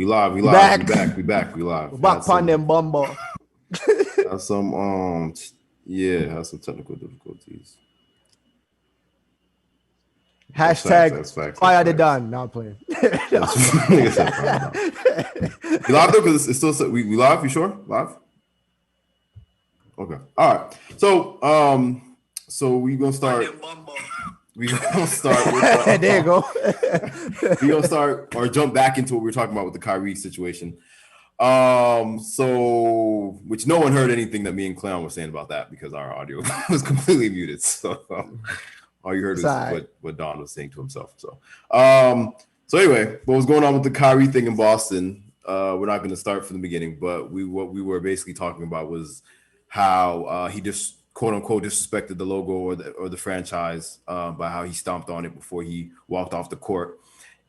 We live. We Back. live. We back. We live. Back on them bumbo. Had some had some technical difficulties. Hashtag That's facts. fire the done. Now I'm playing. Nigga said fire the done. We live though because it's still we live. You sure? Live? Okay. All right. So we gonna start. We gonna start with there you go. we gonna start or jump back into what we were talking about with the Kyrie situation. So which no one heard anything that me and Clown were saying about that because our audio was completely muted. So all you heard was what Don was saying to himself. So anyway, what was going on with the Kyrie thing in Boston? We're not going to start from the beginning, but what we were basically talking about was how he just quote unquote disrespected the logo or the franchise by how he stomped on it before he walked off the court.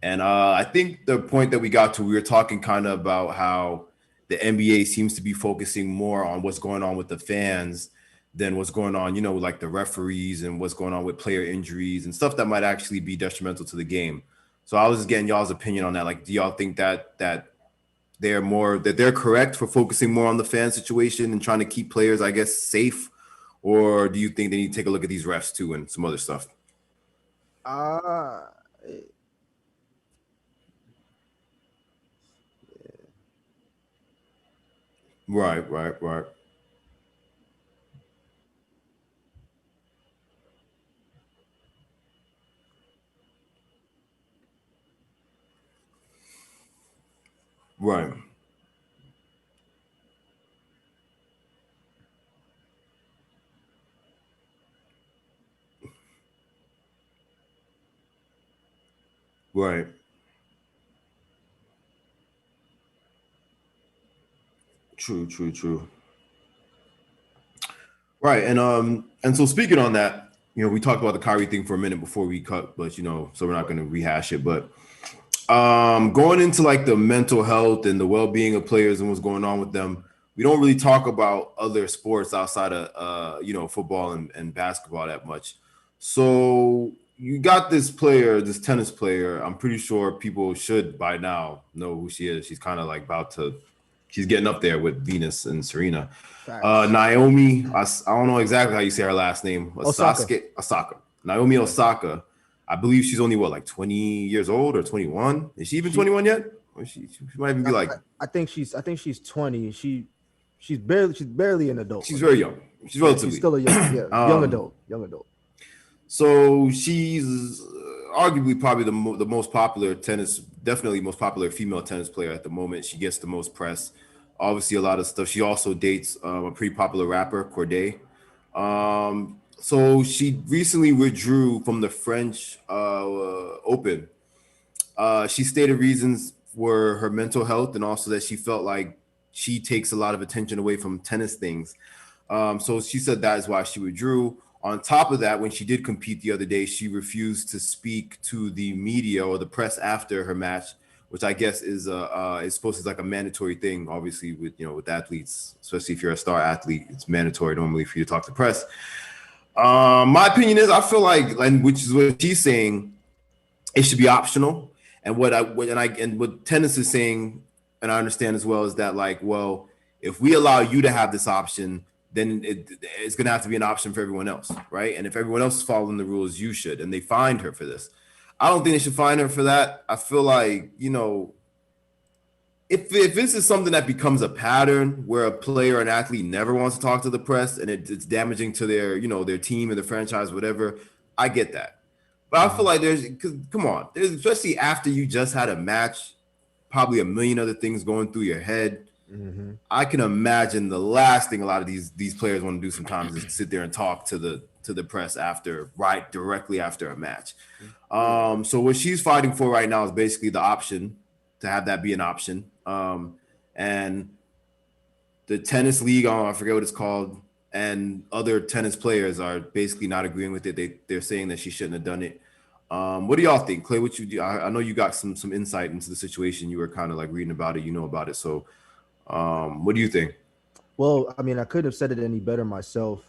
And I think the point that we got to, we were talking kind of about how the NBA seems to be focusing more on what's going on with the fans than what's going on, like the referees and what's going on with player injuries and stuff that might actually be detrimental to the game. So I was just getting y'all's opinion on that. Like, do y'all think that they're correct for focusing more on the fan situation and trying to keep players, I guess, safe? Or do you think they need to take a look at these refs too and some other stuff? Right. Right. Right. True. Right. And so speaking on that, we talked about the Kyrie thing for a minute before we cut, but so we're not going to rehash it. But going into like the mental health and the well-being of players and what's going on with them, we don't really talk about other sports outside of football and basketball that much. So you got this tennis player. I'm pretty sure people should by now know who she is. She's kind of like she's getting up there with Venus and Serena. Naomi, I don't know exactly how you say her last name. Osaka. Naomi Osaka. I believe she's only like 20 years old or 21. Is she even 21 yet? Or she might even be like. I think she's 20. She's barely an adult. She's very young. She's relatively. She's still a young adult. So she's arguably probably the most popular definitely most popular female tennis player at the moment. She gets the most press. Obviously, a lot of stuff. She also dates a pretty popular rapper, Corday. So she recently withdrew from the French Open. She stated reasons were her mental health and also that she felt like she takes a lot of attention away from tennis things. So she said that is why she withdrew. On top of that, when she did compete the other day, she refused to speak to the media or the press after her match, which I guess is supposed to be like a mandatory thing. Obviously, with athletes, especially if you're a star athlete, it's mandatory normally for you to talk to press. My opinion is, I feel like, and which is what she's saying, it should be optional. And what tennis is saying, and I understand as well, is that like, well, if we allow you to have this option, then it's going to have to be an option for everyone else, right? And if everyone else is following the rules, you should. And they fined her for this. I don't think they should fine her for that. I feel like, if this is something that becomes a pattern where a player or an athlete never wants to talk to the press and it's damaging to their, their team and the franchise, whatever, I get that. But I feel like there's especially after you just had a match, probably a million other things going through your head. Mm-hmm. I can imagine the last thing a lot of these players want to do sometimes is sit there and talk to the press directly after a match. So what she's fighting for right now is basically the option to have that be an option. And the tennis league, I forget what it's called, and other tennis players are basically not agreeing with it. They're saying that she shouldn't have done it. What do y'all think, Clay? What you do? I know you got some insight into the situation. You were kind of like reading about it, about it. So what do you think? Well, I mean, I couldn't have said it any better myself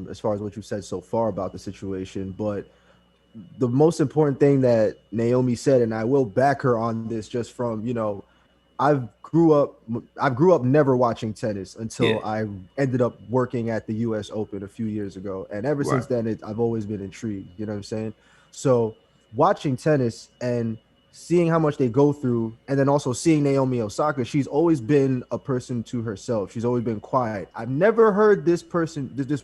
as far as what you've said so far about the situation. But the most important thing that Naomi said, and I will back her on this just from, I grew up never watching tennis until Yeah. I ended up working at the U.S. Open a few years ago, and ever Right. since then, I've always been intrigued. You know what I'm saying? So watching tennis and seeing how much they go through, and then also seeing Naomi Osaka, she's always been a person to herself. She's always been quiet. I've never heard this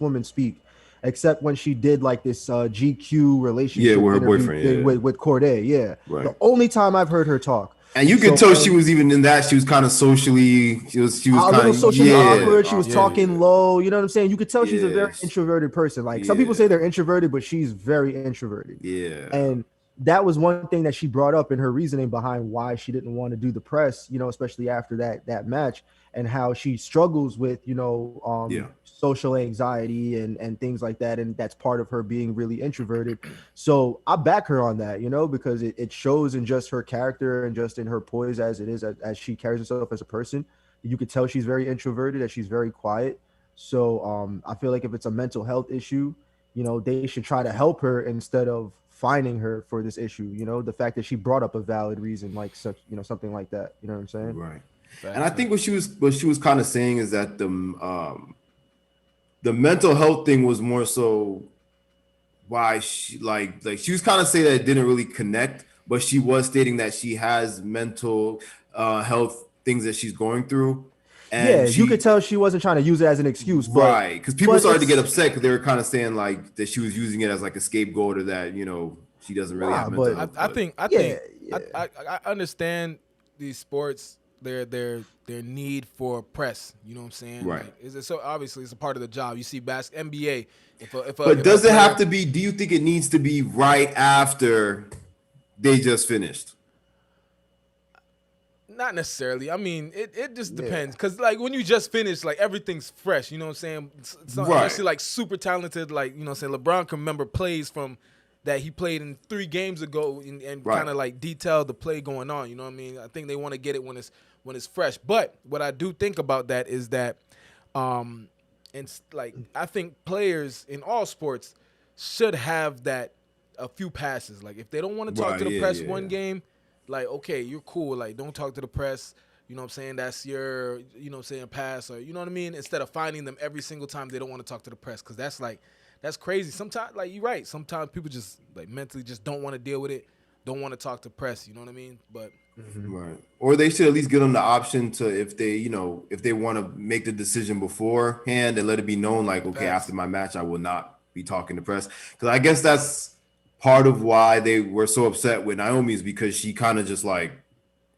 woman speak, except when she did like this GQ Yeah, relationship with her interview boyfriend. thing Yeah. with Corday. Yeah, Right. the only time I've heard her talk. And you could So tell she was even in that. She was kind of socially. She was a kind little of socially awkward. She was Yeah. talking low. You know what I'm saying? You could tell she's a very Yes. introverted person. Like some people say Yeah. they're introverted, but she's very introverted. Yeah. And that was one thing that she brought up in her reasoning behind why she didn't want to do the press, you know, especially after that match, and how she struggles with, Yeah. social anxiety and things like that. And that's part of her being really introverted. So I back her on that, because it shows in just her character and just in her poise as it is, as she carries herself as a person. You could tell she's very introverted, that she's very quiet. So I feel like if it's a mental health issue, they should try to help her instead of fining her for this issue. The fact that she brought up a valid reason, like such, something like that. You know what I'm saying? Right. And I think what she was kind of saying is that the mental health thing was more so why she like she was kind of saying that it didn't really connect, but she was stating that she has mental health things that she's going through. And you could tell she wasn't trying to use it as an excuse, right? Because people started to get it's- upset because they were kind of saying like that she was using it as like a scapegoat, or that she doesn't really have mental health. I understand these sports, their need for press. You know what I'm saying? Right. Like, so obviously it's a part of the job. You see NBA. But does it have to be? Do you think it needs to be right after they just finished? Not necessarily. I mean, it just depends. Because, like, when you just finish, like, everything's fresh. You know what I'm saying? Right. Especially, like, super talented, like, you know what I'm saying? LeBron can remember plays from that he played in 3 games ago and Right. kind of, like, detail the play going on. You know what I mean? I think they want to get it when it's fresh. But what I do think about that is that, I think players in all sports should have that a few passes. Like, if they don't want to talk to the press one game, like, okay, you're cool. Like, don't talk to the press. You know what I'm saying? That's your, you know what I'm saying, pass, or you know what I mean? Instead of finding them every single time they don't want to talk to the press. Because that's crazy. Sometimes, like, you're right. Sometimes people just, like, mentally just don't want to deal with it. Don't want to talk to press. You know what I mean? But right. Or they should at least give them the option to, if they want to make the decision beforehand and let it be known, like, okay, after my match, I will not be talking to press. Because I guess that's part of why they were so upset with Naomi, is because she kind of just like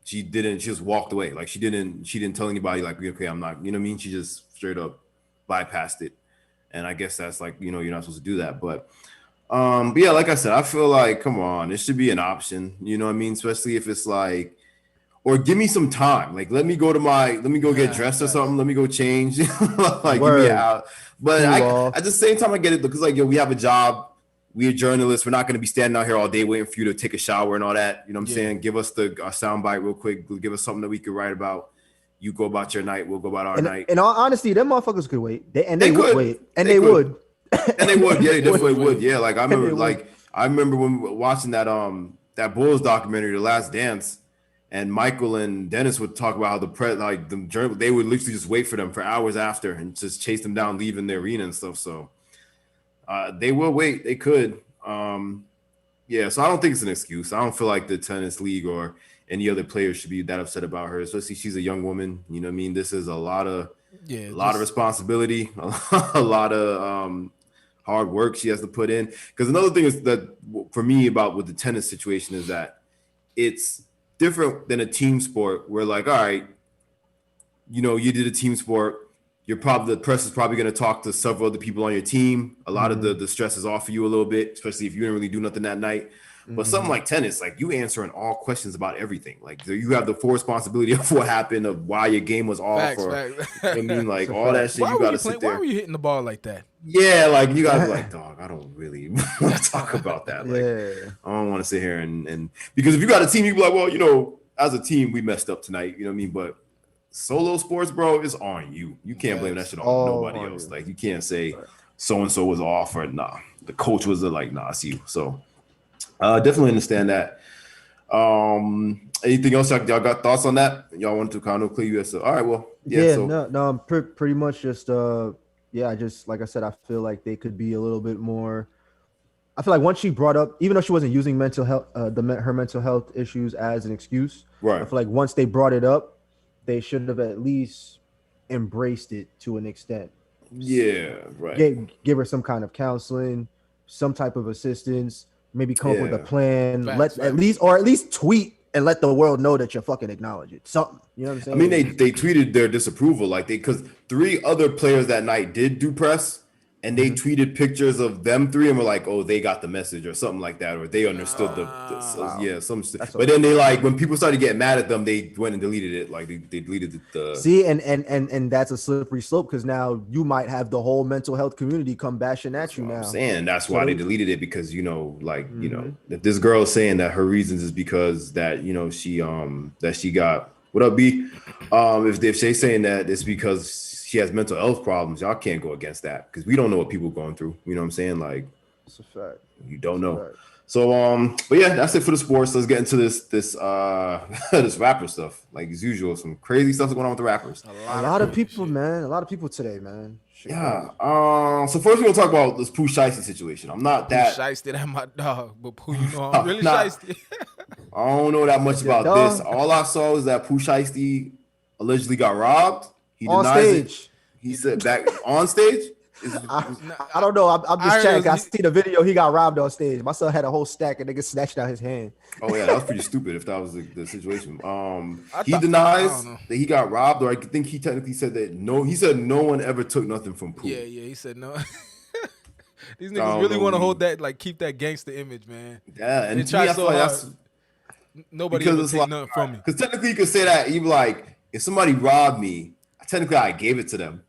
she just walked away. Like she didn't tell anybody like, okay, I'm not, you know what I mean? She just straight up bypassed it. And I guess that's like, you're not supposed to do that. But yeah, like I said, I feel like, come on, it should be an option, you know what I mean? Especially if it's like, or give me some time. Like, let me go get dressed or something. Let me go change. Like, give me an out. But at the same time, I get it because, like, we have a job. We're journalists. We're not going to be standing out here all day waiting for you to take a shower and all that. You know what I'm saying? Give us the soundbite real quick. Give us something that we could write about. You go about your night. We'll go about our night. In all honesty, them motherfuckers could wait. They would wait. And they would. And they would. Yeah, they definitely would. Yeah, like I remember when watching that Bulls documentary, The Last Dance, and Michael and Dennis would talk about how the press, like the journal, they would literally just wait for them for hours after and just chase them down, leaving the arena and stuff. So they will wait. They could. Yeah, so I don't think it's an excuse. I don't feel like the tennis league or any other players should be that upset about her, especially she's a young woman. You know what I mean? This is a lot of responsibility, a lot of hard work she has to put in. Because another thing is that for me about with the tennis situation is that it's different than a team sport where, like, all right, you did a team sport. The press is probably going to talk to several other people on your team. A lot of the stress is off of you a little bit, especially if you didn't really do nothing that night. But something like tennis, like you answering all questions about everything. Like you have the full responsibility of what happened, of why your game was off, facts. I mean, like all that shit. You got to sit there. Why were you hitting the ball like that? Yeah, like you got to be like, dog, I don't really want to talk about that. Like, I don't want to sit here and because if you got a team, you be like, well, as a team, we messed up tonight. You know what I mean? But solo sports, bro, is on you. You can't blame that shit on nobody else. Like you can't say so and so was off or nah. The coach was like, nah, it's you. So definitely understand that. Anything else y'all got thoughts on that? Y'all want to kind of clear you as all right, well, yeah. So no, I'm pretty much just I just like I said, I feel like they could be a little bit more. I feel like once she brought up, even though she wasn't using mental health, her mental health issues as an excuse, right. I feel like once they brought it up, they should have at least embraced it to an extent. Yeah, right. Give her some kind of counseling, some type of assistance, maybe come up with a plan. At least tweet and let the world know that you fucking acknowledge it. Something, you know what I'm saying? I mean, they tweeted their disapproval, like because 3 other players that night did do press. And they tweeted pictures of them 3 and were like, "Oh, they got the message" or something like that, or they understood But then they like when people started getting mad at them, they went and deleted it. Like they deleted the. See, and that's a slippery slope because now you might have the whole mental health community come bashing at you now. I'm saying that's why they deleted it because if this girl is saying that her reasons is because that she got what up B, if they're saying that it's because she has mental health problems, y'all can't go against that because we don't know what people are going through. You know what I'm saying? Like, it's a fact. You don't know. So, but yeah, that's it for the sports. Let's get into this this rapper stuff. Like as usual, some crazy stuff going on with the rappers. A lot of people, man. A lot of people today, man. Yeah. So first we're gonna talk about this Pooh Shiesty situation. I'm not that Shiesty, that my dog, but Pooh, I'm really Shiesty. I don't know that much about this. All I saw is that Pooh Shiesty allegedly got robbed. He denies it. He said back on stage. I don't know. I'm just checking. I see the video. He got robbed on stage. My son had a whole stack and nigga snatched out his hand. Oh yeah, that was pretty stupid. If that was the situation. He denies that he got robbed, or I think he technically said that no. He said no one ever took nothing from Pooh. Yeah. He said no. These niggas really want to hold that, like, keep that gangster image, man. Yeah, and they try so hard. Nobody ever take nothing from me. Because technically, you could say that even like if somebody robbed me. Technically, I gave it to them,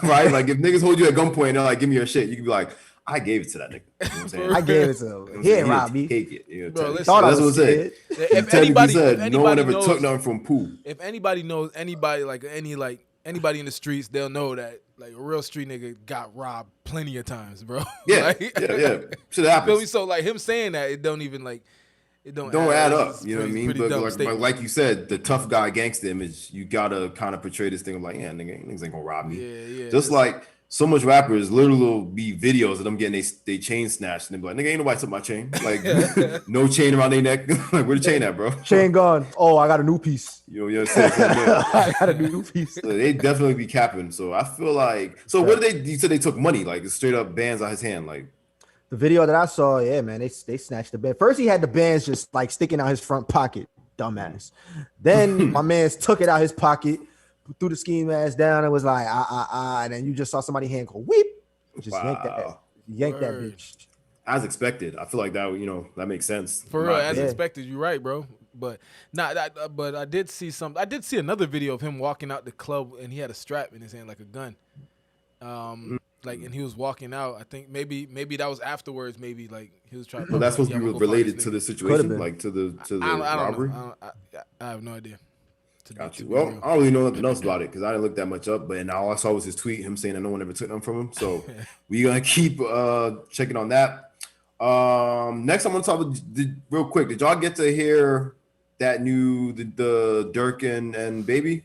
right? Like if niggas hold you at gunpoint and they're like, "Give me your shit," you can be like, "I gave it to that nigga." You know what I'm saying? I gave it to him. He ain't robbed me. Take it. You know, bro, listen, that's what it said. If anybody no one ever took nothing from Pooh. If anybody knows anybody anybody in the streets, they'll know that like a real street nigga got robbed plenty of times, bro. Yeah, like, yeah. Shit happens. So like him saying that, it don't even like. It don't add up, you know what I mean? But like you said, the tough guy gangster image, you gotta kind of portray this thing of like, yeah, niggas ain't gonna rob me. Yeah. Just like so much rappers literally will be videos of them getting they chain snatched and they be like, nigga, ain't nobody took my chain. Like no chain around their neck. Like where the chain at, bro? Chain gone. Oh, I got a new piece. You know what I'm saying? I got a new piece. So they definitely be capping. So I feel like what did you said they took money, like straight up bands out his hand, like. The video that I saw, yeah, man, they snatched the band. First, he had the bands just like sticking out his front pocket, dumbass. Then my man's took it out his pocket, threw the ski mask down, and was like, and then you just saw somebody hand go whip, just yank that bitch. As expected, I feel like that that makes sense. For real, as expected, you're right, bro. But but I did see another video of him walking out the club and he had a strap in his hand like a gun. Like, and he was walking out. I think maybe that was afterwards. Maybe like he was trying. Well, that's supposed to be related to the situation, like to the robbery. I have no idea. Got you. Well, I don't really know nothing else about it because I didn't look that much up. But all I saw was his tweet, him saying that no one ever took them from him. So we're gonna keep checking on that. Next, I'm gonna talk about, real quick. Did y'all get to hear that new the Dirk and Baby?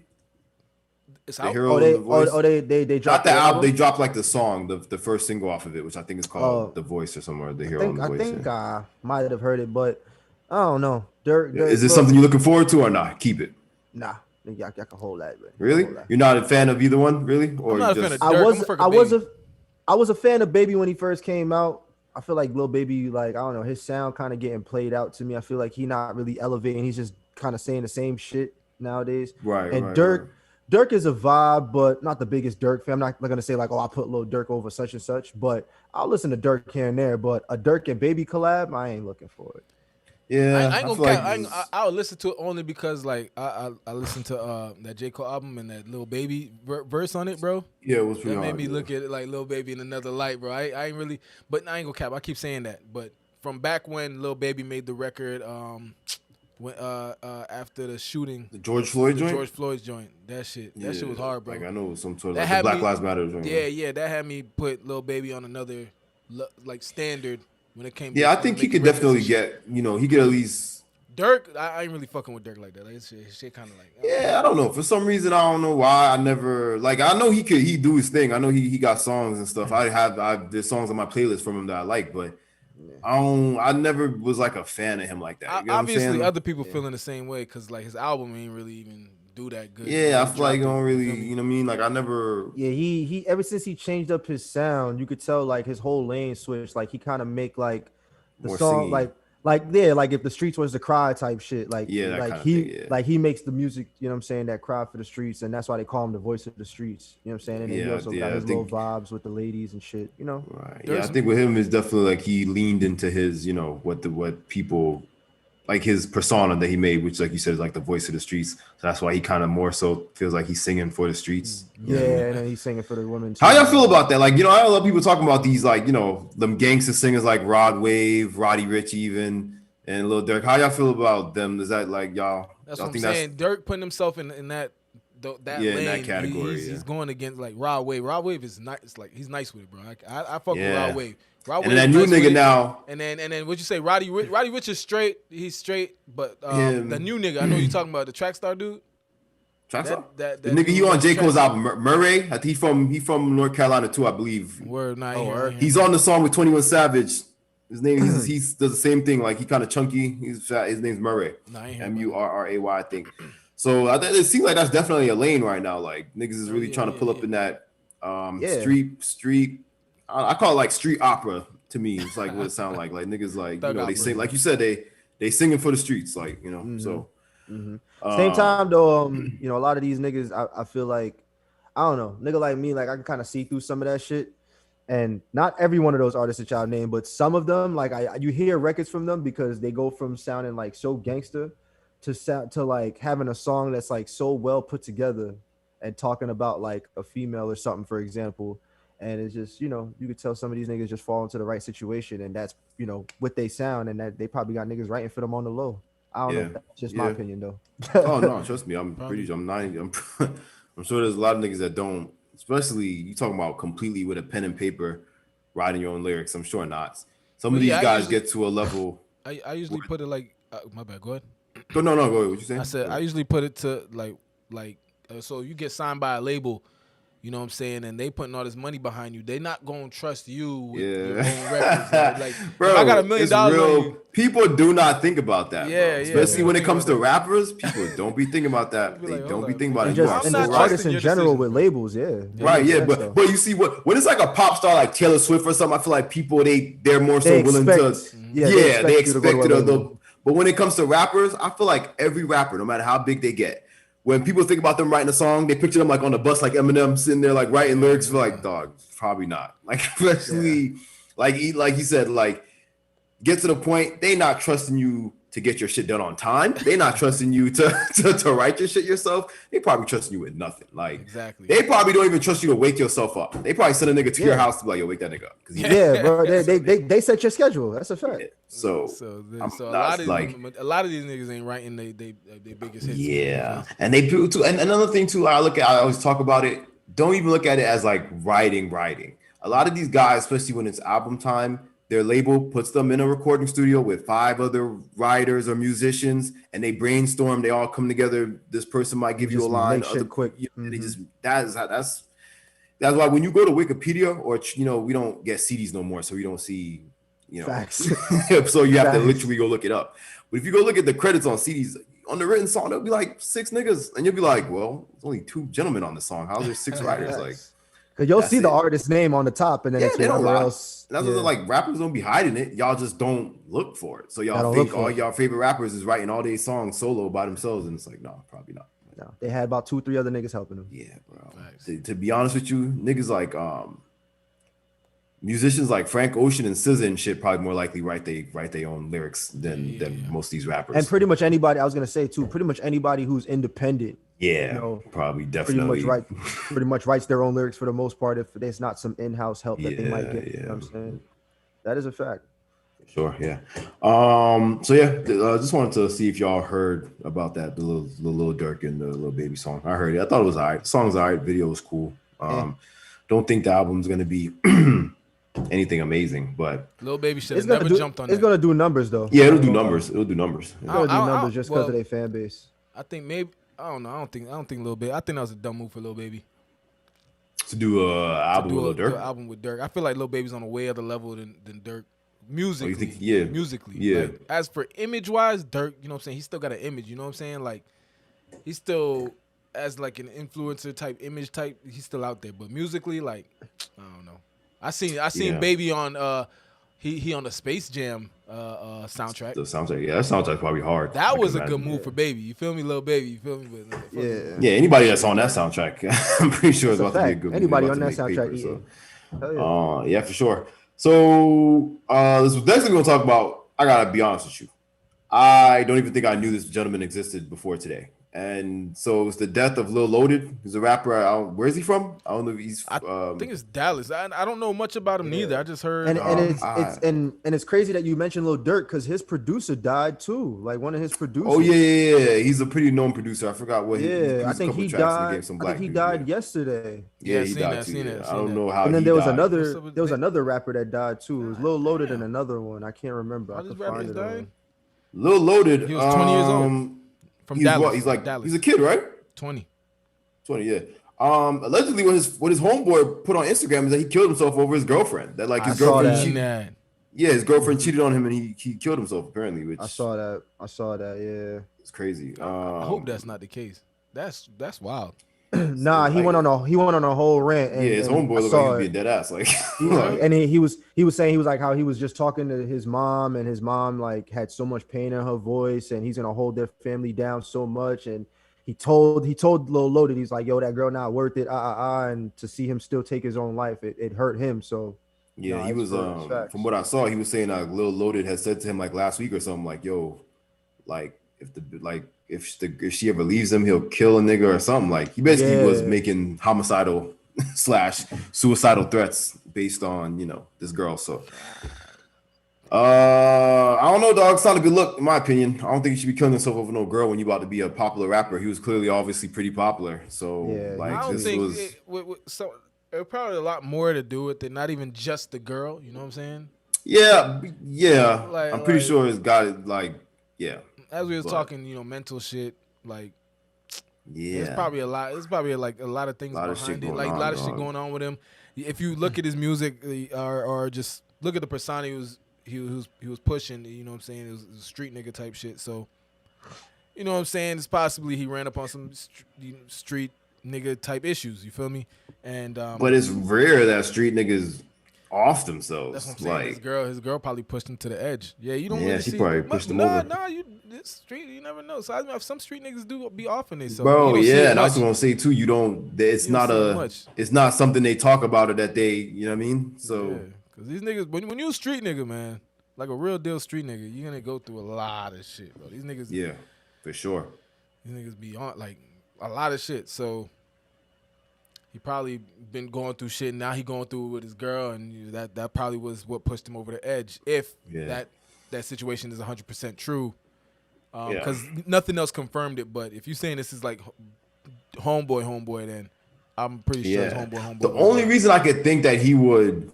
It's out. They dropped the album. They dropped like the song, the first single off of it, which I think is called The Voice or somewhere. The Hero and the Voice. I think I might have heard it, but I don't know. Dirk, is this something you're looking forward to or not? Keep it. Nah, I can hold that. Man. Really? You're not a fan of either one, really? Or I'm not a fan of Dirk. I was a fan of Baby when he first came out. I feel like Lil Baby, like I don't know, his sound kind of getting played out to me. I feel like he's not really elevating. He's just kind of saying the same shit nowadays. Right. And Dirk is a vibe, but not the biggest Dirk fan. I'm not gonna say like, oh, I put Lil Dirk over such and such, but I'll listen to Dirk here and there. But a Dirk and Baby collab, I ain't looking for it. Yeah, I ain't gonna. I'll listen to it only because like I listened to that J. Cole album and that Lil Baby verse on it, bro. Yeah, it was pretty that made hard, me look at it like Lil Baby in another light, bro. I ain't really, but I ain't gonna cap. I keep saying that, but from back when Lil Baby made the record, when after the shooting, the George Floyd joint, that shit was hard, bro. Like I know it was some sort of like Black Lives Matter joint. Yeah, that had me put Lil Baby on another like standard when it came. Yeah, I think he could definitely get. He could at least Dirk, I ain't really fucking with Dirk like that. Like, shit kind of like. Yeah, I don't know. For some reason, I don't know why. I never like. I know he do his thing. I know he got songs and stuff. There's songs on my playlist from him that I like, but I never was like a fan of him like that. You know obviously, other people feeling the same way because like his album ain't really even do that good. Yeah, I feel like he don't really, you know what I mean? Like I never. Yeah, he ever since he changed up his sound, you could tell like his whole lane switched. Like he kind of make like the More song singing. like if the streets was to cry type shit. Like he makes the music, you know what I'm saying, that cry for the streets, and that's why they call him the voice of the streets. You know what I'm saying? And then he also got his little vibes with the ladies and shit, you know. Right. Yeah, I think with him is definitely like he leaned into his, you know, what people like his persona that he made, which like you said is like the voice of the streets. So that's why he kind of more so feels like he's singing for the streets. Yeah, and then he's singing for the women too. How y'all feel about that? Like, you know, I love people talking about these like, you know, them gangster singers like Rod Wave, Roddy Ricch even, and Lil Durk. How y'all feel about them? Is that like y'all? That's what I'm saying. Dirk putting himself in that lane, in that category. He's going against like Rod Wave. Rod Wave is nice. Like he's nice with it, bro. I fuck with Rod Wave. And that new nigga now. And then what'd you say? Roddy Ricch is straight. He's straight. But the new nigga, I know you talking about the track star dude. Trackstar? The nigga he on J. Cole's album, Murray. I think he from North Carolina too, I believe. He's on the song with 21 Savage. His name he does the same thing. Like he kind of chunky. He's fat. His name's Murray. Murray, I think. So it seems like that's definitely a lane right now. Like niggas is really trying to pull up in that street. I call it like street opera to me. It's like what it sounds like. Like niggas like, you know, they sing, like you said, they singing for the streets, like, you know. Mm-hmm. So same time though, you know, a lot of these niggas, I feel like, I don't know, nigga like me, like I can kind of see through some of that shit. And not every one of those artists that y'all name, but some of them, like you hear records from them because they go from sounding like so gangster to like having a song that's like so well put together and talking about like a female or something, for example. And it's just, you know, you could tell some of these niggas just fall into the right situation, and that's, you know, what they sound, and that they probably got niggas writing for them on the low. I don't know. That's just my opinion, though. Oh no, trust me, I'm sure there's a lot of niggas that don't. Especially you talking about completely with a pen and paper, writing your own lyrics. I'm sure not. Some of these guys get to a level. I usually put it like my bad. Go ahead. No, go ahead. What you saying? I said I usually put it to so you get signed by a label. You know what I'm saying? And they putting all this money behind you. They not gonna trust you with your own records. Like, bro, I got $1 million on you. People do not think about that. Yeah, especially when it comes to rappers. People don't be thinking about that. They don't be thinking about it. And artists in general with labels, right, yeah. But you see, when it's like a pop star like Taylor Swift or something, I feel like people they're more so willing to. They expect it. But when it comes to rappers, I feel like every rapper, no matter how big they get, when people think about them writing a song, they picture them like on the bus, like Eminem sitting there, like writing lyrics for like, dog, probably not. Like, especially like he said, like, get to the point, they not trusting you to get your shit done on time. They not trusting you to write your shit yourself. They probably trusting you with nothing. Like, they probably don't even trust you to wake yourself up. They probably send a nigga to your house to be like, yo, wake that nigga up. Bro, they set your schedule. That's a fact. So a lot of these niggas ain't writing they biggest hits. Yeah, and they do too. And another thing too, I always talk about it. Don't even look at it as like writing. A lot of these guys, especially when it's album time, their label puts them in a recording studio with 5 other writers or musicians, and they brainstorm. They all come together. This person might give you a line. Quick. They just that's why when you go to Wikipedia, or you know, we don't get CDs no more, so we don't see, you know. Facts. So you have to literally go look it up. But if you go look at the credits on CDs, on the written song, there'll be like 6 niggas, and you'll be like, well, there's only 2 gentlemen on the song. How's there 6 writers? Like. Cause you'll see the artist's name on the top, and then it's whatever else. That's what like rappers don't be hiding it. Y'all just don't look for it. So y'all think all y'all favorite rappers is writing all these songs solo by themselves, and it's like, no, probably not. No, they had about 2-3 other niggas helping them. Yeah, bro. To be honest with you, niggas like musicians like Frank Ocean and SZA and shit probably more likely write their own lyrics than most of these rappers. And pretty much anybody, I was gonna say too, pretty much anybody who's independent. Yeah, you know, probably definitely pretty much writes their own lyrics for the most part. If there's not some in-house help that they might get, you know what I'm saying? That is a fact. Sure, yeah. So yeah, just wanted to see if y'all heard about that, the little Durk and the Lil Baby song. I heard it. I thought it was alright. The song's alright. Video was cool. Don't think the album's gonna be anything amazing. But Lil Baby should have never jumped on that. It's gonna do numbers though. Yeah, it'll do numbers. It'll do numbers. It's gonna do numbers just because of their fan base. I think maybe I don't know. I don't think Lil Baby. I think that was a dumb move for Lil Baby. To do an album with Lil Durk. Album with Durk. I feel like Lil Baby's on a way other level than Durk. Musically, you think, yeah. Musically, yeah. Like, as for image wise, Durk, you know what I'm saying, he still got an image. You know what I'm saying, like he's still as like an influencer type image type. He's still out there, but musically, like I don't know. I seen Baby on he on the Space Jam soundtrack. The soundtrack, that soundtrack's probably hard. That was a good move for Baby. You feel me, Lil Baby? You feel me? But, yeah. Anybody that's on that soundtrack, I'm pretty sure it's about to be a good. Anybody on that soundtrack, yeah, for sure. So this was next thing we're gonna talk about. I gotta be honest with you. I don't even think I knew this gentleman existed before today. And so it's the death of Lil Loaded. He's a rapper. Where is he from? I don't know if he's. I think it's Dallas. I don't know much about him neither. I just heard. And it's crazy that you mentioned Lil Durk because his producer died too. Like one of his producers. Oh yeah. He's a pretty known producer. I forgot what. I think he died. I think he died yesterday. Yeah, he died too. I don't know how. And then there was another rapper that died too. It was Lil Loaded and another one. I can't remember. How this rapper is dying? Lil Loaded. He was 20 years old. From Dallas. He's like Dallas. He's a kid, right? 20, yeah. Allegedly, what his homeboy put on Instagram is that he killed himself over his girlfriend. That like his girlfriend, his girlfriend cheated on him and he killed himself apparently. Which I saw that. Yeah, it's crazy. I hope that's not the case. That's wild. Nah, he went on a whole rant. And, his homeboy looked like he was being dead ass. Like, and he was saying he was like how he was just talking to his mom, and his mom like had so much pain in her voice, and he's gonna hold their family down so much. And he told Lil Loaded, he's like, yo, that girl not worth it. And to see him still take his own life, it hurt him. So yeah, he was from what I saw, he was saying Lil Loaded had said to him like last week or something like, yo, like if she ever leaves him, he'll kill a nigga or something. Like he basically was making homicidal / suicidal threats based on this girl. So I don't know, dog. It's not a good look in my opinion. I don't think you should be killing yourself over no girl when you about to be a popular rapper. He was clearly obviously pretty popular. So so it probably a lot more to do with it, not even just the girl. You know what I'm saying? Yeah. I'm pretty sure it's got it. Like, yeah. As we was talking, mental shit, like, it's probably a lot. It's probably like a lot of things behind it, like a lot of shit going on with him. If you look at his music, or just look at the persona he was pushing, you know what I'm saying? It was a street nigga type shit. So, you know what I'm saying? It's possibly he ran up on some street nigga type issues. You feel me? And but it's rare that street niggas off themselves. That's what I'm saying. His girl probably pushed him to the edge. Yeah, you don't. Yeah, she probably pushed him over. This street, you never know. So some street niggas do be offing it. So bro, yeah, and that's what I'm saying too. You don't. It's not something they talk about or that they. You know what I mean? So because these niggas, when you a street nigga, man, like a real deal street nigga, you're gonna go through a lot of shit, bro. These niggas. Yeah, for sure. These niggas be on like a lot of shit. So he probably been going through shit. And now he going through it with his girl, and that probably was what pushed him over the edge. If that situation is 100% true. Because nothing else confirmed it, but if you're saying this is like homeboy, then I'm pretty sure it's homeboy. The only reason I could think that he would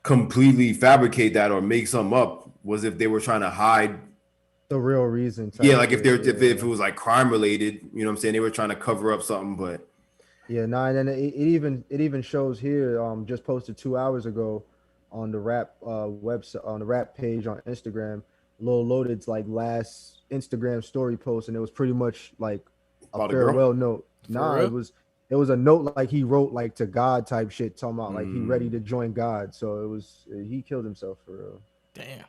completely fabricate that or make something up was if they were trying to hide the real reason. Like if it was like crime related, you know what I'm saying? They were trying to cover up something, but and then it even shows here. Just posted 2 hours ago on the rap website, on the rap page on Instagram. Lil Loaded's like last Instagram story post, and it was pretty much like a farewell note. It was a note like he wrote like to God type shit, talking about like he ready to join God. So he killed himself for real. Damn.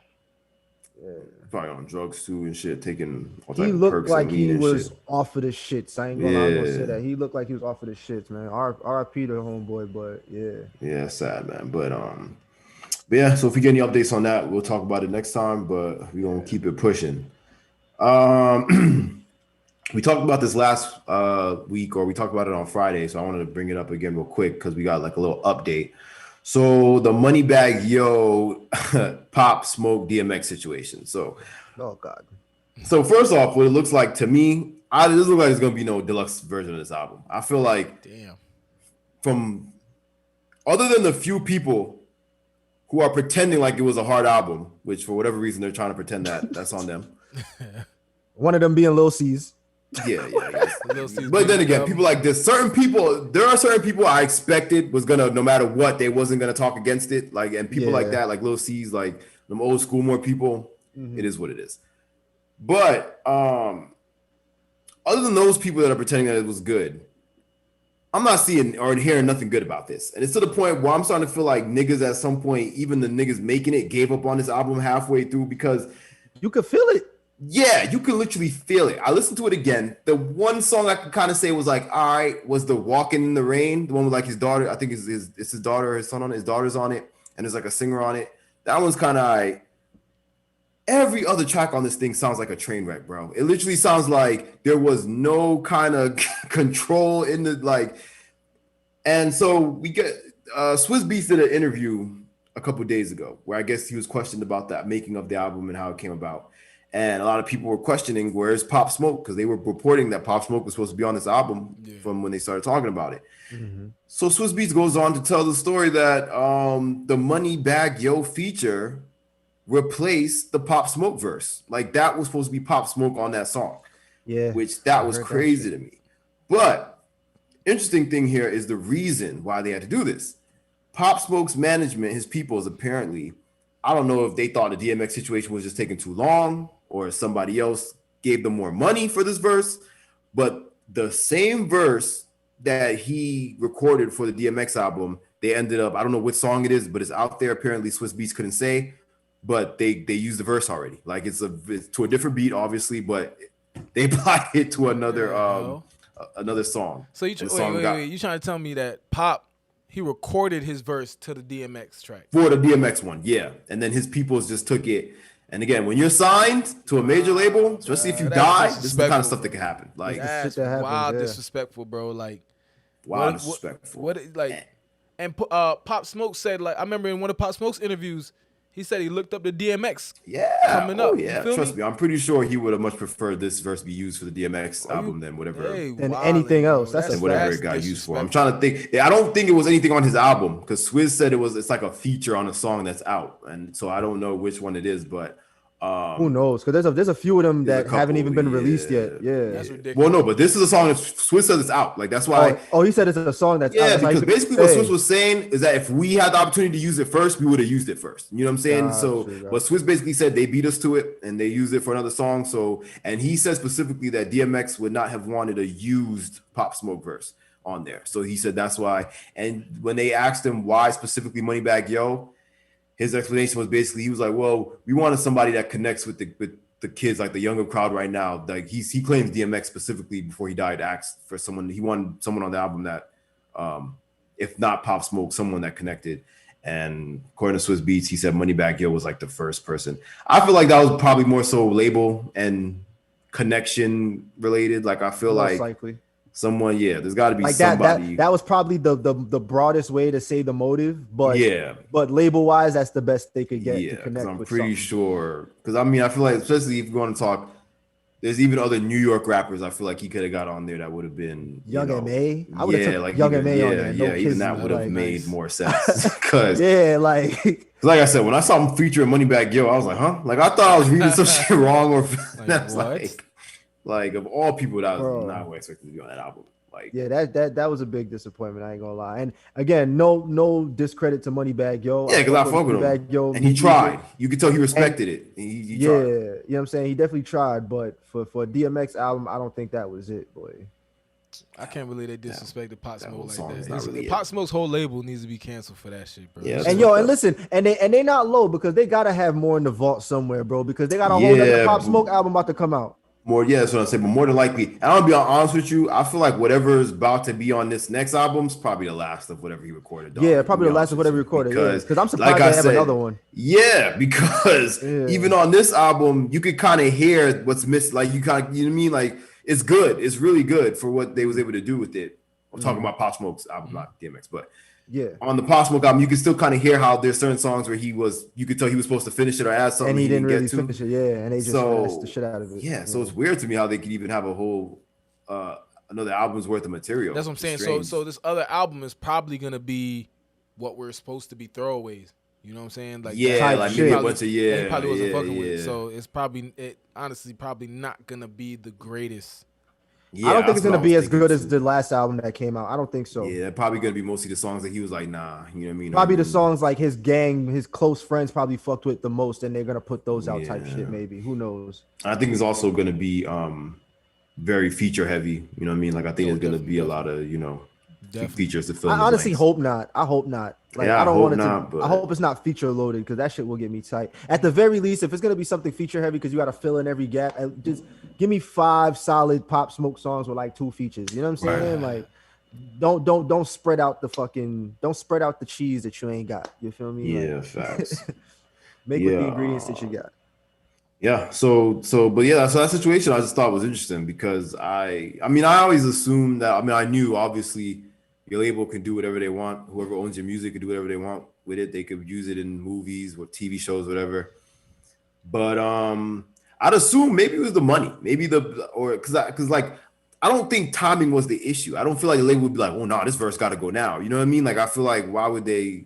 Yeah. Probably on drugs too and shit, taking all type of perks like he was off of the shits. I ain't gonna say that. He looked like he was off of the shits, man. R.I.P. to homeboy, but yeah, sad, man. But yeah, so if we get any updates on that, we'll talk about it next time, but we're going to keep it pushing. We talked about this last week, or we talked about it on Friday, so I wanted to bring it up again real quick because we got like a little update. So the Moneybagg Yo Pop Smoke DMX situation. So, oh God. So first off, what it looks like to me, it doesn't look like there's going to be no deluxe version of this album. I feel like from other than the few people who are pretending like it was a hard album, which for whatever reason they're trying to pretend that's on them. One of them being Lil C's. Yeah, I guess. But then again, people like this, there are certain people I expected was gonna, no matter what, they wasn't gonna talk against it. Like, and people like that, like Lil C's, like them old school more people, it is what it is. But other than those people that are pretending that it was good, I'm not seeing or hearing nothing good about this. And it's to the point where I'm starting to feel like niggas at some point, even the niggas making it, gave up on this album halfway through, because you could feel it. Yeah, you can literally feel it. I listened to it again. The one song I could kind of say was like, all right, was the Walking in the Rain, the one with like his daughter. I think it's his daughter or his son on it. His daughter's on it, and there's like a singer on it. That one's kind of all right. Every other track on this thing sounds like a train wreck, bro. It literally sounds like there was no kind of control in the like. And so we get Swizz Beatz did an interview a couple days ago where I guess he was questioned about that making of the album and how it came about. And a lot of people were questioning, where's Pop Smoke? Because they were reporting that Pop Smoke was supposed to be on this album from when they started talking about it. So Swizz Beatz goes on to tell the story that the Moneybagg Yo feature replaced the Pop Smoke verse. Like, that was supposed to be Pop Smoke on that song. Yeah. Which that was crazy to me. But interesting thing here is the reason why they had to do this. Pop Smoke's management, his people, is apparently, I don't know if they thought the DMX situation was just taking too long or somebody else gave them more money for this verse, but the same verse that he recorded for the DMX album, they ended up, I don't know which song it is, but it's out there. Apparently Swizz Beatz couldn't say, but they used the verse already. Like, it's to a different beat, obviously, but they applied it to another song. So you wait, you trying to tell me that Pop, he recorded his verse to the DMX track? For the DMX one, yeah. And then his people just took it. And again, when you're signed to a major label, especially if you die, this is the kind of stuff that can happen. Like, that's wild disrespectful, bro. Like, wild disrespectful. And Pop Smoke said, like, I remember in one of Pop Smoke's interviews, he said he looked up the DMX. Coming up. Yeah, trust me. I'm pretty sure he would have much preferred this verse be used for the DMX album than whatever. Than anything else. That's whatever it got used for. I'm trying to think. I don't think it was anything on his album, because Swizz said it's like a feature on a song that's out, and so I don't know which one it is, but who knows? Because there's a few of them that haven't even been released yet. Yeah, that's ridiculous. Well, no, but this is a song that Swizz says it's out. Like, that's why. Oh, he said it's a song that's out. Yeah, because basically what Swizz was saying is that if we had the opportunity to use it first, we would have used it first. You know what I'm saying? But Swizz basically said they beat us to it and they used it for another song. So, and he said specifically that DMX would not have wanted a used Pop Smoke verse on there. So he said that's why. And when they asked him why specifically Moneybagg Yo, his explanation was basically, he was like, well, we wanted somebody that connects with the kids, like the younger crowd right now. Like, he claims DMX specifically before he died asked for someone. He wanted someone on the album that, if not Pop Smoke, someone that connected. And according to Swizz Beatz, he said Moneybagg Yo was like the first person. I feel like that was probably more so label and connection related. Like, I feel most like likely. Someone, there's got to be like somebody. That was probably the broadest way to say the motive, but but label wise, that's the best they could get to connect. I'm pretty sure, because I mean, I feel like, especially if you want to talk, there's even other New York rappers. I feel like he could have got on there that would have been Young M.A. I would have took like Young M.A. on there. No even that would have made more sense. Because like I said, when I saw him featuring Moneybagg Yo, I was like, huh? Like, I thought I was reading some shit wrong, or that's like of all people that was not who I expected to be on that album. Like, that was a big disappointment. I ain't gonna lie. And again, no discredit to Moneybagg Yo. Yeah, because I fuck with him. Yo, and he tried. You could tell he respected it. He tried. You know what I'm saying? He definitely tried. But for a DMX album, I don't think that was it, boy. I can't believe they disrespected Pop Smoke like that. Really Pop Smoke's whole label needs to be canceled for that shit, bro. Yeah, and listen, and they not low, because they gotta have more in the vault somewhere, bro. Because they got a whole other Pop Smoke album about to come out. That's what I'm saying. But more than likely, and I'm gonna be honest with you, I feel like whatever is about to be on this next album is probably the last of whatever he recorded. Probably the last of whatever he recorded. Because I'm surprised they have another one. Yeah, because even on this album, you could kind of hear what's missing. Like, you know what I mean? Like, it's good. It's really good for what they was able to do with it. I'm talking about Pop Smoke's album, not DMX, but on the Pop Smoke album, you can still kind of hear how there's certain songs where you could tell he was supposed to finish it or add something, and he didn't really finish it. and they just messed the shit out of it. So it's weird to me how they could even have a whole another album's worth of material. That's what I'm saying. So this other album is probably gonna be what we're supposed to be throwaways. You know what I'm saying? Like yeah, that, like maybe a bunch of he probably wasn't fucking with. yeah. So it's honestly probably not gonna be the greatest. I don't Yeah, think that's it's what I gonna was be as thinking good as too. the last album that came out. I don't think so. Yeah, probably gonna be mostly the songs that he was like, nah, you know what I mean? Probably the songs like his gang, his close friends probably fucked with the most, and they're gonna put those out type shit. Yeah. Maybe, who knows? I think it's also gonna be very feature heavy. You know what I mean? Like I think there's gonna be a lot of features to fill I in the honestly blanks. hope not. I hope not. Like Yeah, I I don't hope want it to. not, but I hope it's not feature loaded because that shit will get me tight. At the very least, if it's gonna be something feature heavy because you got to fill in every gap, just give me 5 solid Pop Smoke songs with like 2 features. You know what I'm saying? Right. Like, don't spread out the cheese that you ain't got. You feel me? Yeah, Like, facts. make with the ingredients that you got. Yeah. But yeah, so that situation I just thought was interesting because I always assumed that, I knew obviously your label can do whatever they want. Whoever owns your music can do whatever they want with it. They could use it in movies or TV shows, whatever. But I'd assume maybe it was the money, because like I don't think timing was the issue. I don't feel like the label would be like, oh no, this verse got to go now. You know what I mean? Like I feel like why would they?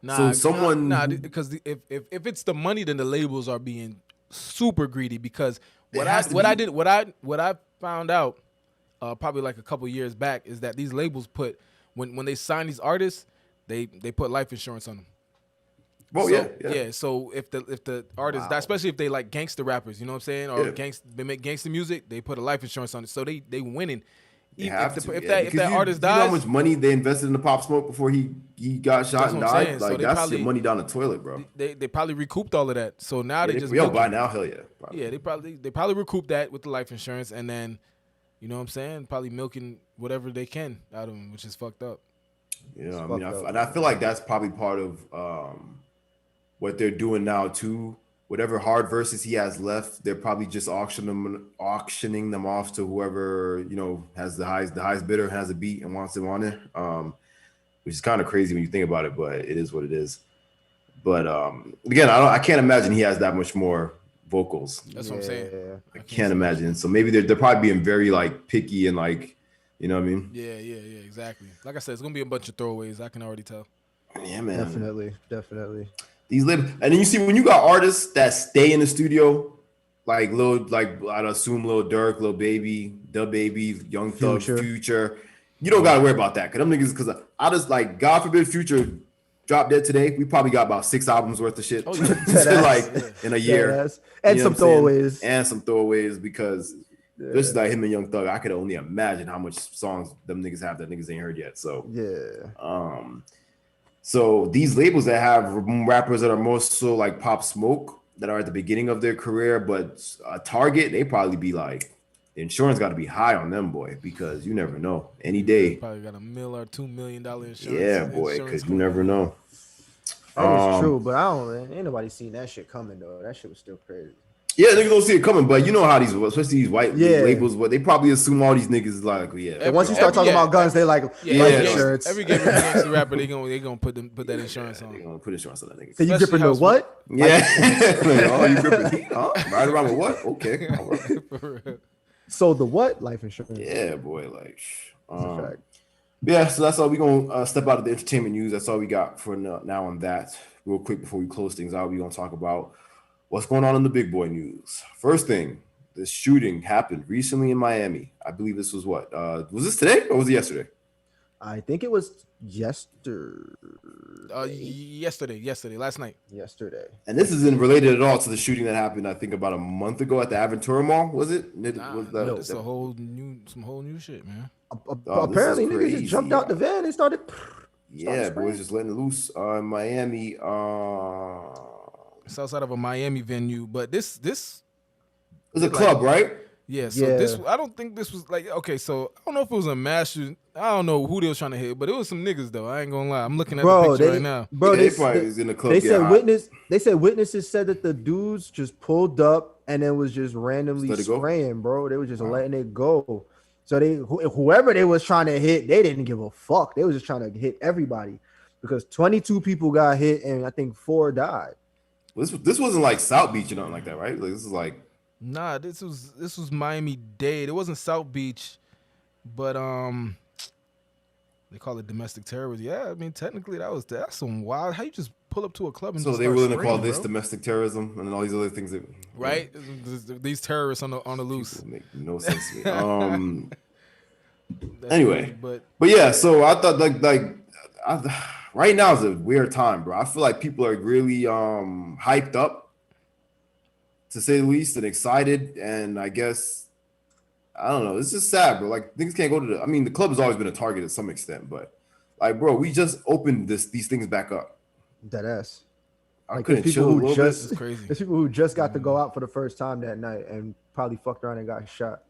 Because if it's the money, then the labels are being super greedy. Because what I found out probably like a couple years back is that these labels put when they sign these artists, they put life insurance on them. Oh, so, yeah. So if the artists, especially if they like gangster rappers, you know what I'm saying, or they make gangster music, they put a life insurance on it, so they winning. If that artist dies, you know how much money they invested in the Pop Smoke before he got shot and died? Saying. Like so that's your money down the toilet, bro. They probably recouped all of that. So now they just by now, hell yeah. Probably. Yeah, they probably recouped that with the life insurance, and then you know what I'm saying, probably milking whatever they can out of him, which is fucked up. Yeah, I feel like that's probably part of what they're doing now too. Whatever hard verses he has left, they're probably just auctioning them off to whoever has the highest bidder, has a beat and wants them on it. Which is kind of crazy when you think about it, but it is what it is. But again, I can't imagine he has that much more vocals. That's what I'm saying. I can't imagine. So maybe they're probably being very like picky and like, you know what I mean? Yeah, exactly. Like I said, it's gonna be a bunch of throwaways. I can already tell. Yeah, man. Definitely. These labels, and then you see when you got artists that stay in the studio, like I'd assume Lil Durk, Lil Baby, Da Baby, Young Thug, Future. You don't gotta worry about that, cause them niggas. Cause I just like, God forbid Future drop dead today, we probably got about 6 albums worth of shit, in a year, and some throwaways, because just like him and Young Thug, I could only imagine how much songs them niggas have that niggas ain't heard yet. So So these labels that have rappers that are more so like Pop Smoke, that are at the beginning of their career, but Target, they probably be like, the insurance got to be high on them, boy, because you never know. Any day, probably got $1 million or $2 million insurance. Yeah, boy, because you never know. That is true, but ain't nobody seen that shit coming though. That shit was still crazy. Yeah, niggas don't see it coming, but you know how these, especially these white labels, but they probably assume all these niggas like, And once you start talking about guns, they like life insurance. Every gangster rapper, they gonna put that insurance on. They gonna put insurance on that nigga. So you gripping the what? Yeah. Oh, you gripping? Huh? Right around with what? Okay. All right. So the what? Life insurance. Yeah, boy. Like, yeah. So that's all we gonna step out of the entertainment news. That's all we got for now on that. Real quick before we close things out, we gonna talk about what's going on in the big boy news. First thing, this shooting happened recently in Miami. I believe this was what? Was this today or was it yesterday? I think it was yesterday, last night. Yesterday. And this isn't related at all to the shooting that happened, I think, about a month ago at the Aventura Mall, was it? It's some whole new shit, man. Apparently, niggas just jumped out the van and started. Yeah, boys just letting it loose in Miami. It's outside of a Miami venue, but this was a club, right? Yeah. So this, I don't think this was like, okay. So I don't know if it was a mass shooting. I don't know who they was trying to hit, but it was some niggas though. I ain't gonna lie. I'm looking at the picture right now. Bro, they probably was in the club. They said witnesses said that the dudes just pulled up and then was just randomly spraying, bro. They were just letting it go. So whoever they was trying to hit, they didn't give a fuck. They was just trying to hit everybody because 22 people got hit and I think 4 died. This wasn't like South Beach or nothing like that, right? Like this is like, nah, this was Miami-Dade. It wasn't South Beach, but they call it domestic terrorism. Yeah, I mean technically that's some wild. How you just pull up to a club and so just they're willing to call spraying, this bro. domestic terrorism and all these other things that right? These terrorists on the loose. make no sense to me. Anyway, but yeah, so I thought right now is a weird time, bro. I feel like people are really hyped up, to say the least, and excited, and I guess I don't know. It's just sad, bro. Like things can't go to the club has always been a target to some extent, but like, bro, we just opened these things back up. Dead ass. I couldn't chill a little bit. This is crazy. There's people who just got to go out for the first time that night and probably fucked around and got shot.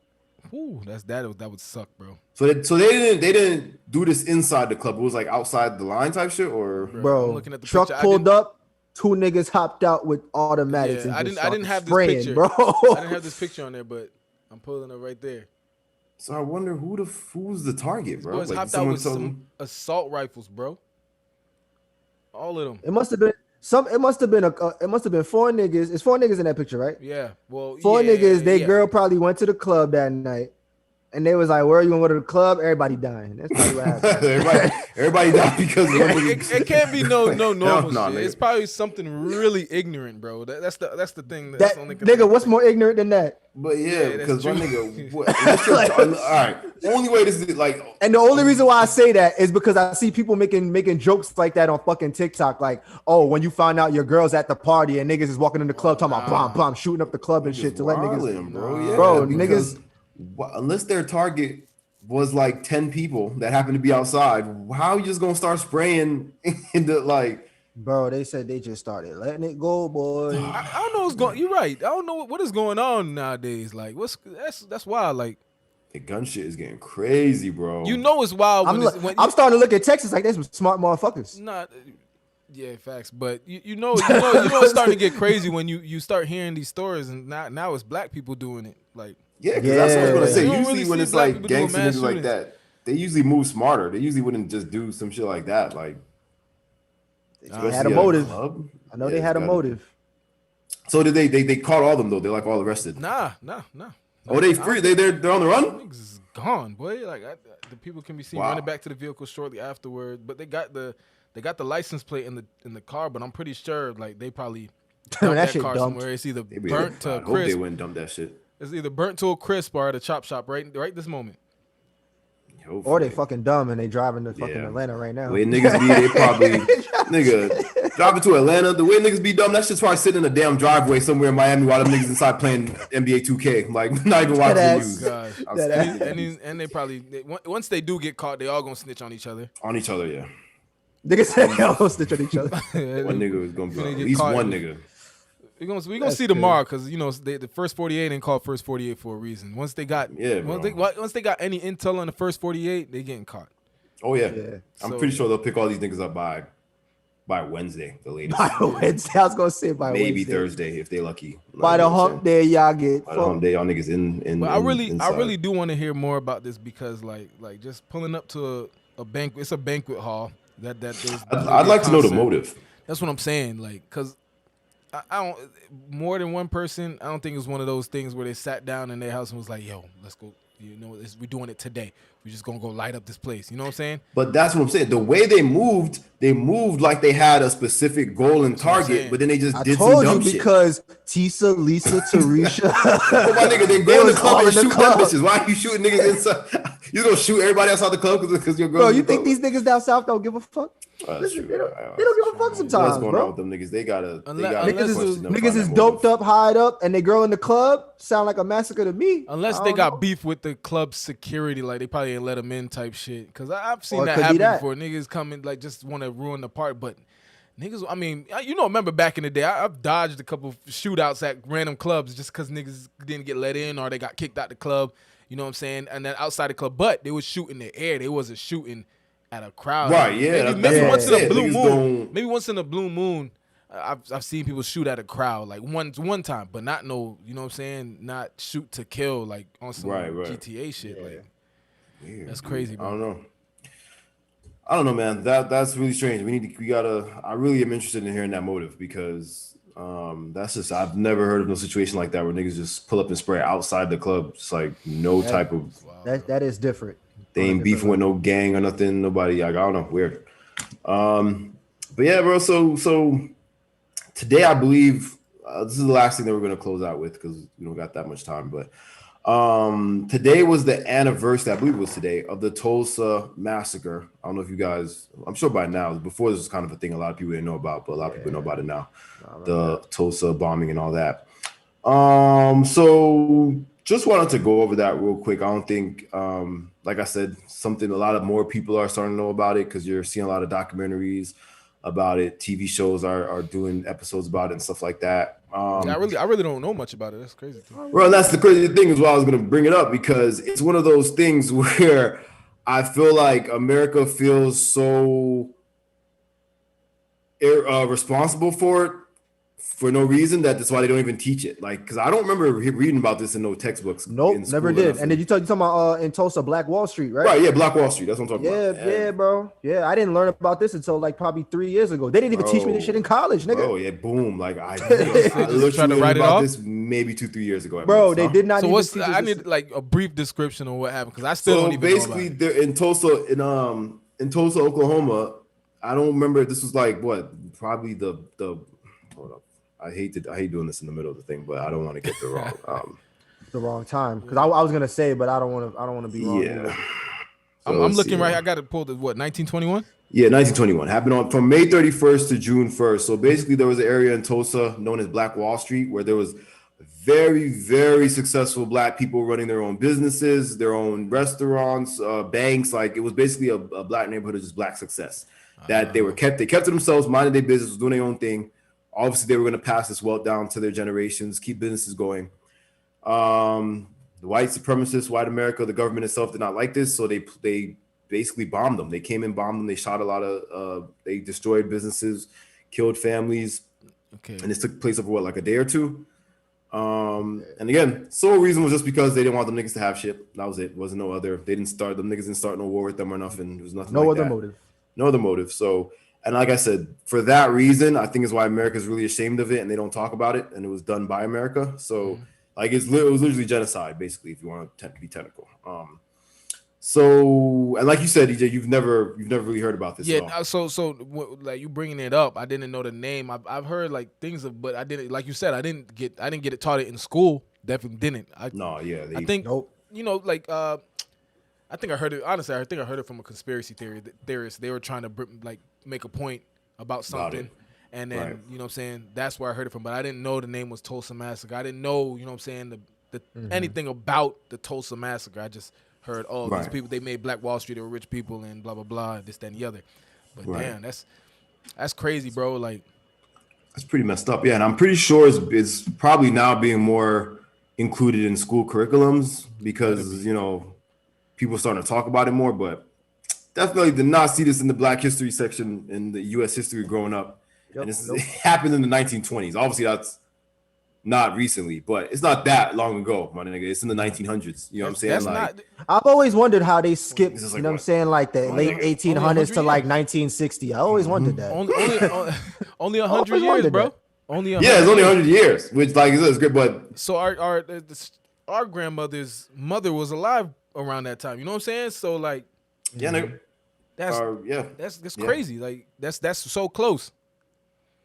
Ooh, that would suck, bro. So they didn't do this inside the club. It was like outside the line type shit, or bro. I'm looking at the truck picture. pulled up, 2 niggas hopped out with automatics. Yeah, and I didn't have spraying, this picture, bro. I didn't have this picture on there, but I'm pulling it right there. So I wonder who's the target, bro. Boys hopped out with some assault rifles, bro. All of them. It must have been 4 niggas. It's 4 niggas in that picture, right? Yeah. Well, 4 niggas. They girl probably went to the club that night, and they was like, "Where you gonna go to the club?" Everybody dying. That's probably what happened. everybody died because it can't be no normal shit. Nigga. It's probably something really ignorant, bro. That's the thing. That's the only nigga, what's more ignorant than that? But yeah, because my nigga, all right. The only way this is like, and the only reason why I say that is because I see people making jokes like that on fucking TikTok, like, oh, when you find out your girl's at the party and niggas is walking in the club talking about bomb, bomb, shooting up the club and shit to let niggas, bro, niggas, unless their target was like 10 people that happen to be outside, how are you just gonna start spraying into like? Bro, they said they just started letting it go, boy. I don't know what's going. You're right. I don't know what is going on nowadays. Like, that's wild. Like, the gun shit is getting crazy, bro. You know it's wild. I'm starting to look at Texas like they some smart motherfuckers. Yeah, facts. But you know it's starting to get crazy when you start hearing these stories, and now it's black people doing it. Like, yeah, because that's what I was gonna say. Usually really when it's like gangster niggas like that, they usually move smarter. They usually wouldn't just do some shit like that. Like, they had a motive. I know they had a motive. So did they caught all of them though? They're like all arrested. Nah. Oh, they free? They're on the run? Niggas is gone, boy. Like the people can be seen running back to the vehicle shortly afterward. But they got the license plate in the car. But I'm pretty sure like they probably dumped that car somewhere. It's either burnt to a crisp. I hope they wouldn't dump that shit. It's either burnt to a crisp or at a chop shop right this moment. Hopefully. Or they fucking dumb and they driving to fucking Atlanta right now. The way niggas be, they probably driving to Atlanta. The way niggas be dumb, that shit's probably sitting in a damn driveway somewhere in Miami while them niggas inside playing NBA 2K, like not even watching the news. Gosh. And they probably once they do get caught, they all gonna snitch on each other. On each other, yeah. Niggas said they all snitch on each other. One nigga is gonna be at least one nigga. We're gonna see tomorrow because the first 48 ain't called first 48 for a reason. Once they got once they got any intel on the first 48, they getting caught. Oh yeah. I'm pretty sure they'll pick all these niggas up by Wednesday, the latest. By Wednesday, I was gonna say by maybe Wednesday. Thursday if they lucky. By the hump day, y'all get. By the hump day, y'all niggas in. But I really do want to hear more about this because like just pulling up to a banquet. It's a banquet hall. I'd like to know the motive. That's what I'm saying. Like, cause I don't more than one person. I don't think it was one of those things where they sat down in their house and was like, "Yo, let's go. We're doing it today. We're just gonna go light up this place." You know what I'm saying? But that's what I'm saying. The way they moved like they had a specific goal and target, but then they just did some dumb shit. Because Tisa, Lisa, Tarisha. Oh my nigga, they go in the club and shoot them bitches. Why are you shooting niggas inside? You gonna shoot everybody outside the club because your girl? Bro, you think these niggas down south don't give a fuck? They don't give a fuck sometimes, what's going on with them niggas? Niggas is doped up, high up, and they girl in the club sound like a massacre to me. Unless they got beef with the club security, like they probably ain't let them in type shit. Because I've seen that happen before. Niggas come in like just want to ruin the party, but niggas, I mean, remember back in the day, I've dodged a couple shootouts at random clubs just because niggas didn't get let in or they got kicked out the club. You know what I'm saying? And then outside the club, but they was shooting in the air. They wasn't shooting at a crowd. Right, yeah. Maybe once in a blue moon. Maybe once in a blue moon, I've seen people shoot at a crowd like one time, but not no, you know what I'm saying? Not shoot to kill like on some GTA shit. Yeah. Like weird, that's crazy, bro. I don't know, man. That's really strange. I really am interested in hearing that motive because that's just I've never heard of no situation like that where niggas just pull up and spray outside the club. It's like type of that is different. They ain't beefing with no gang or nothing. Nobody. Like, I don't know. Weird. But yeah, bro. So today, I believe this is the last thing that we're going to close out with because we don't got that much time. But today was the anniversary, I believe it was today, of the Tulsa massacre. I don't know if you guys, I'm sure by now, before this was kind of a thing a lot of people didn't know about, but a lot of people know about it now. The Tulsa bombing and all that. So just wanted to go over that real quick. I don't think, like I said, something a lot of more people are starting to know about it because you're seeing a lot of documentaries about it. TV shows are doing episodes about it and stuff like that. I really don't know much about it. That's crazy. Well, that's the crazy thing as well. I was going to bring it up because it's one of those things where I feel like America feels so responsible for it for no reason that's why they don't even teach it. Like, because I don't remember reading about this in no textbooks. Nope, never did. And then you talking about in Tulsa, Black Wall Street, right? Right, yeah, Black Wall Street. That's what I'm talking about. Yeah, bro. Yeah, I didn't learn about this until like probably 3 years ago. They didn't even teach me this shit in college, nigga. Oh yeah, boom. Like I literally trying to write it off this maybe 2-3 years ago. Bro, they did not. So I need like a brief description of what happened because I still don't even basically know about they're in Tulsa, Oklahoma. I don't remember. This was like what? Probably the hold up. I hate doing this in the middle of the thing, but I don't want to get the wrong the wrong time because I was gonna say, but I don't want to be wrong. Yeah, so I'm looking right. I got it pulled. What 1921? Yeah, 1921 happened from May 31st to June 1st. So basically, there was an area in Tulsa known as Black Wall Street where there was very, very successful Black people running their own businesses, their own restaurants, banks. Like it was basically a Black neighborhood of just Black success. That they kept to themselves, minding their business, doing their own thing. Obviously, they were going to pass this wealth down to their generations, keep businesses going. The white supremacists, white America, the government itself did not like this, so they basically bombed them. They came and bombed them. They shot a lot of, they destroyed businesses, killed families. Okay. And this took place over like a day or two. And again, sole reason was just because they didn't want them niggas to have shit. That was it. Wasn't no other. Them niggas didn't start no war with them or nothing. There was nothing. No other motive. No other motive. So. And like I said, for that reason, I think is why America's really ashamed of it and they don't talk about it. And it was done by America. So like it was literally genocide, basically, if you want to be technical. So, and like you said, EJ, you've never really heard about this. Yeah. So like you bringing it up, I didn't know the name. I've heard like things of, but I didn't, like you said, I didn't get it taught it in school. Definitely didn't. I think, you know, like, I think I heard it. Honestly, I think I heard it from a conspiracy theorist. They were trying to like make a point about something, and then you know what I'm saying. That's where I heard it from. But I didn't know the name was Tulsa Massacre. I didn't know, you know what I'm saying, anything about the Tulsa Massacre. I just heard, these people, they made Black Wall Street, they were rich people, and blah blah blah, this, that, and the other. But damn, that's crazy, bro. Like that's pretty messed up. Yeah, and I'm pretty sure it's probably now being more included in school curriculums because you know. People are starting to talk about it more, but definitely did not see this in the Black history section in the U.S. history growing up. And it happened in the 1920s. Obviously, that's not recently, but it's not that long ago, my nigga. It's in the 1900s. You know what I'm saying? Like, I've always wondered how they skipped, you know what I'm saying, like the late 1800s to like 1960. I always wondered that. Only 100 years, bro. Only 100 it's only 100 years, which like is good, but so our grandmother's mother was alive around that time, you know what I'm saying? So like, that's crazy. Like that's so close.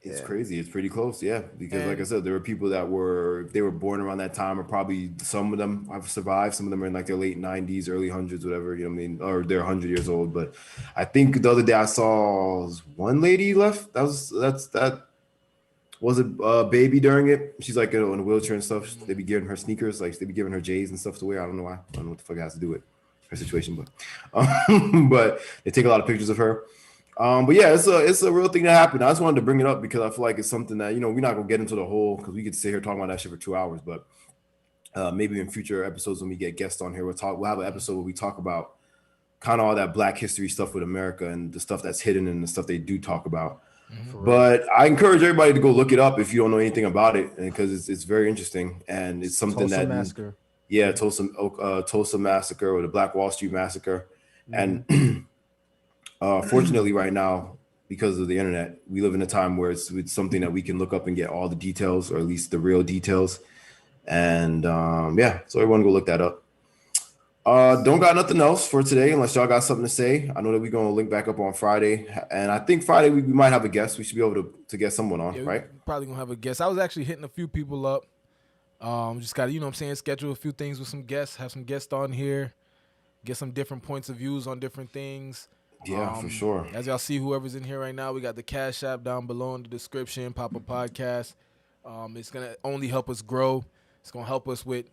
It's crazy. It's pretty close, because like I said, there were people that were born around that time, or probably some of them have survived. Some of them are in like their late 90s, early hundreds, whatever, you know what I mean, or they're 100 years old. But I think the other day I saw one lady left. That was a baby during it. She's like in a wheelchair and stuff. They be giving her sneakers, like they be giving her J's and stuff to wear. I don't know why. I don't know what the fuck it has to do with her situation, but they take a lot of pictures of her. But yeah, it's a real thing that happened. I just wanted to bring it up because I feel like it's something that, you know, we're not gonna get into the whole, because we could sit here talking about that shit for 2 hours. But maybe in future episodes when we get guests on here, we'll have an episode where we talk about kind of all that Black history stuff with America and the stuff that's hidden and the stuff they do talk about. But I encourage everybody to go look it up if you don't know anything about it, because it's very interesting and it's something Tulsa Massacre. Tulsa Massacre, or the Black Wall Street Massacre. And fortunately right now, because of the internet, we live in a time where it's something that we can look up and get all the details, or at least the real details. And so everyone go look that up. Don't got nothing else for today unless y'all got something to say. I know that we're gonna link back up on Friday, and I think Friday we might have a guest. We should be able to get someone on, right? Probably gonna have a guest. I was actually hitting a few people up. Just gotta, schedule a few things with some guests, have some guests on here, get some different points of views on different things. Yeah, for sure. As y'all see, whoever's in here right now, we got the Cash App down below in the description, Papa Podcast. It's gonna only help us grow. It's gonna help us with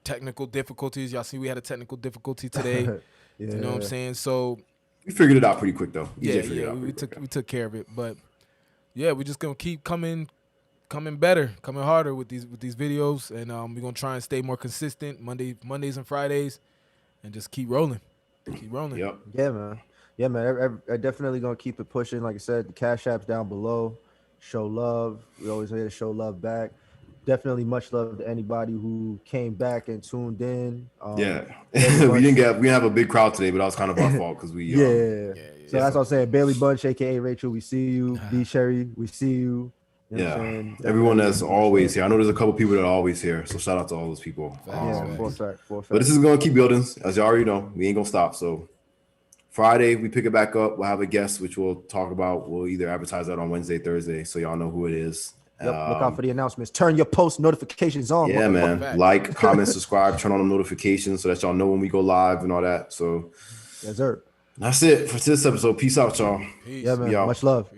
technical difficulties. Y'all see we had a technical difficulty today. Yeah. You know what I'm saying? So we figured it out pretty quick though. We took care of it. But yeah, we're just gonna keep coming better, coming harder with these videos, and we're gonna try and stay more consistent Mondays and Fridays, and just keep rolling. Yep. Yeah, man. I definitely gonna keep it pushing. Like I said, the Cash App's down below. Show love. We always here to show love back. Definitely much love to anybody who came back and tuned in. We didn't have a big crowd today, but that was kind of our fault because we So that's what I'm saying. Bailey Bunch, aka Rachel, we see you. B Sherry, we see you. You know what I'm saying? Everyone that's always here. I know there's a couple people that are always here, so shout out to all those people. For fact. But this is gonna keep building, as you already know. We ain't gonna stop. So Friday we pick it back up. We'll have a guest, which we'll talk about. We'll either advertise that on Wednesday, Thursday, so y'all know who it is. Yep, look out for the announcements. Turn your post notifications on. Yeah, man. Like, comment, subscribe, turn on the notifications so that y'all know when we go live and all that. So yes, sir. That's it for this episode. Peace out, y'all. Peace. Yeah, man. Much love.